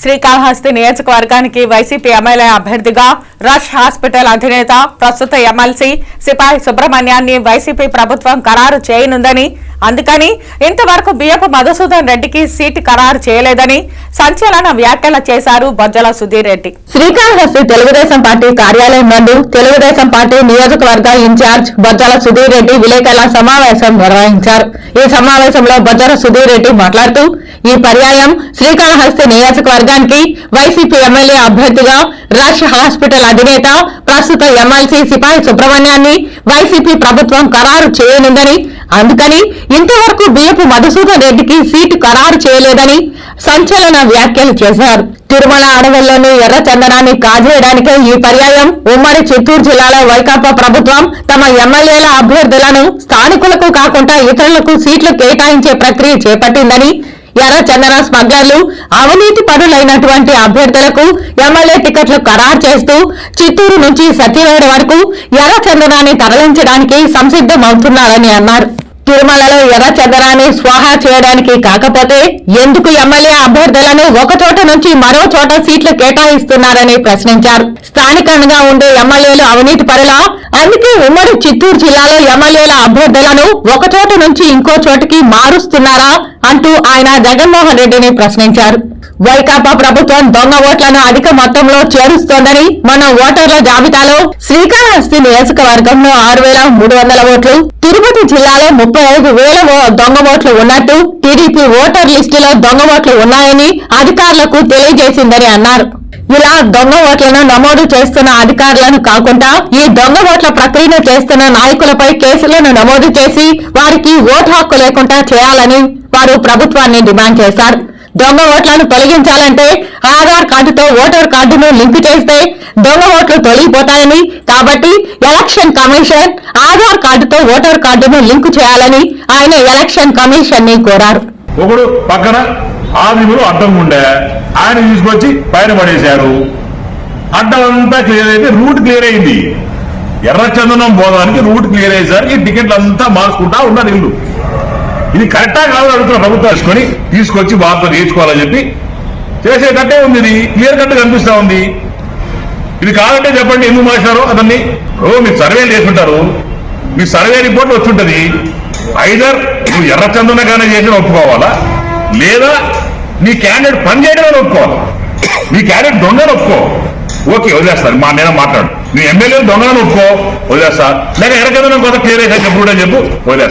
శ్రీకాళహస్తి నియోజకవర్గానికి YCP MLA అభ్యర్థిగా rush hospital అధినేత ప్రస్తుత ఎమ్మెల్సీ సిపాయి సుబ్రహ్మణ్యాన్ని వైసీపీ ప్రభుత్వం ఖరారు చేయనుందని, అందుకని ఇంతవరకు బియ్యపు మధుసూదన్ రెడ్డికి సీటు ఖరారు చేయలేదని సంచలన వ్యాఖ్యలు చేశారు బొజ్జల సుధీర్ రెడ్డి. శ్రీకాళహస్తి తెలుగుదేశం పార్టీ కార్యాలయం నందు తెలుగుదేశం పార్టీ నియోజకవర్గ ఇన్ఛార్జ్ బొజ్జల సుధీర్ రెడ్డి విలేకరుల సమావేశం నిర్వహించారు. ఈ సమావేశంలో బొజ్జల సుధీర్ రెడ్డి మాట్లాడుతూ, ఈ పర్యాయం శ్రీకాళహస్తి నియోజకవర్గానికి వైసీపీ ఎమ్మెల్యే అభ్యర్థిగా రష్ హాస్పిటల్ అధినేత ప్రస్తుత ఎమ్మెల్సీ సిపాయి సుబ్రహ్మణ్యాన్ని వైసీపీ ప్రభుత్వం ఖరారు చేయనుందని, అందుకని ఇంతవరకు బియ్యపు మధుసూదన్ రెడ్డికి సీటు ఖరారు చేయలేదని సంచలన వ్యాఖ్యలు చేశారు. తిరుమల అడవుల్లోని ఎర్ర చందనాన్ని కాజేయడానికే ఈ పర్యాయం ఉమ్మడి చిత్తూరు జిల్లాలో వైకాపా ప్రభుత్వం తమ ఎమ్మెల్యేల అభ్యర్థులను స్థానికులకు కాకుండా ఇతరులకు సీట్లు కేటాయించే ప్రక్రియ చేపట్టిందని, ఎర్ర చందన స్మగ్లర్లు, అవినీతి పరులైనటువంటి అభ్యర్థులకు ఎమ్మెల్యే టికెట్లు ఖరారు చేస్తూ చిత్తూరు నుంచి సత్యవేడు వరకు ఎర్ర చందనాన్ని తరలించడానికి సంసిద్ధమవుతున్నారని అన్నారు. తిరుమలలో ఎర్ర చందనాన్ని స్వాహా చేయడానికి కాకపోతే ఎందుకు ఎమ్మెల్యే అభ్యర్థులను ఒక చోట నుంచి మరో చోట సీట్లు కేటాయిస్తున్నారని ప్రశ్నించారు. స్థానికంగా ఉండే ఎమ్మెల్యేలు అవినీతి పరులా? అందుకే ఉమ్మడి చిత్తూరు జిల్లాలో ఎమ్మెల్యేల అభ్యర్థులను ఒక చోట నుంచి ఇంకో చోటికి మారుస్తున్నారా అంటూ ఆయన జగన్మోహన్ రెడ్డిని ప్రశ్నించారు. వైకాపా ప్రభుత్వం దొంగ ఓట్లను అధిక మొత్తంలో చేరుస్తోందని, మన ఓటర్ల జాబితాలో శ్రీకాళహస్తి నియోజకవర్గంలో 6,300 ఓట్లు, తిరుపతి జిల్లాలో 35,000 దొంగ ఓట్లు ఉన్నట్టు టీడీపీ ఓటర్ లిస్టులో దొంగ ఓట్లు ఉన్నాయని అధికారులకు తెలియజేసిందని అన్నారు. ఇలా దొంగ ఓట్లను నమోదు చేస్తున్న అధికారులను కాకుండా ఈ దొంగ ఓట్ల ప్రక్రియను చేస్తున్న నాయకులపై కేసులను నమోదు చేసి వారికి ఓటు హక్కు లేకుండా చేయాలని వారు ప్రభుత్వాన్ని డిమాండ్ చేశారు. దొంగ ఓట్లను తొలగించాలంటే ఆధార్ కార్డుతో ఓటర్ కార్డును లింక్ చేస్తే దొంగ ఓట్లు తొలగిపోతాయని, కాబట్టి ఎలక్షన్ కమిషన్ ఆధార్ కార్డుతో ఓటర్ కార్డును లింక్ చేయాలని ఆయన ఎలక్షన్ కమిషన్ ని కోరారు. ఒకడు పక్కన ఆదిములు అడ్డం ఉండే ఆయన తీసుకొచ్చి పైన పడేశారు. అడ్డం అంతా క్లియర్ అయితే రూట్ క్లియర్ అయింది. ఎర్రచందనం పోవడానికి రూట్ క్లియర్ అయ్యేసరికి టికెట్లు అంతా మార్చుకుంటా ఉన్నారు ఇల్లు. ఇది కరెక్టా కాదు అడుగుతున్న ప్రభుత్వం తీసుకొచ్చి వార్త నేర్చుకోవాలని చెప్పి చేసేటట్టే ఉంది. ఇది క్లియర్ కట్ కనిపిస్తా ఉంది. ఇది కాదంటే చెప్పండి ఎందుకు మార్చారో అతన్ని. మీరు సర్వేలు చేసుకుంటారు, మీ సర్వే రిపోర్ట్ వచ్చి ఉంటుంది. ఐదర్ నువ్వు ఎర్రచందనగానే చేసిన ఒప్పుకోవాలా, లేదా నీ క్యాండిడేట్ పని చేయడం ఒప్పుకోవాలా. నీ క్యాండిడేట్ దొంగను ఒప్పుకో, ఓకే వదిలేస్తారు. నేను మాట్లాడు, నీ ఎమ్మెల్యే దొంగను ఒప్పుకో వదిలేస్తా, లేక ఎర్రచందనం కోసం క్లియర్ చేసా చెప్పు వదిలేస్తా.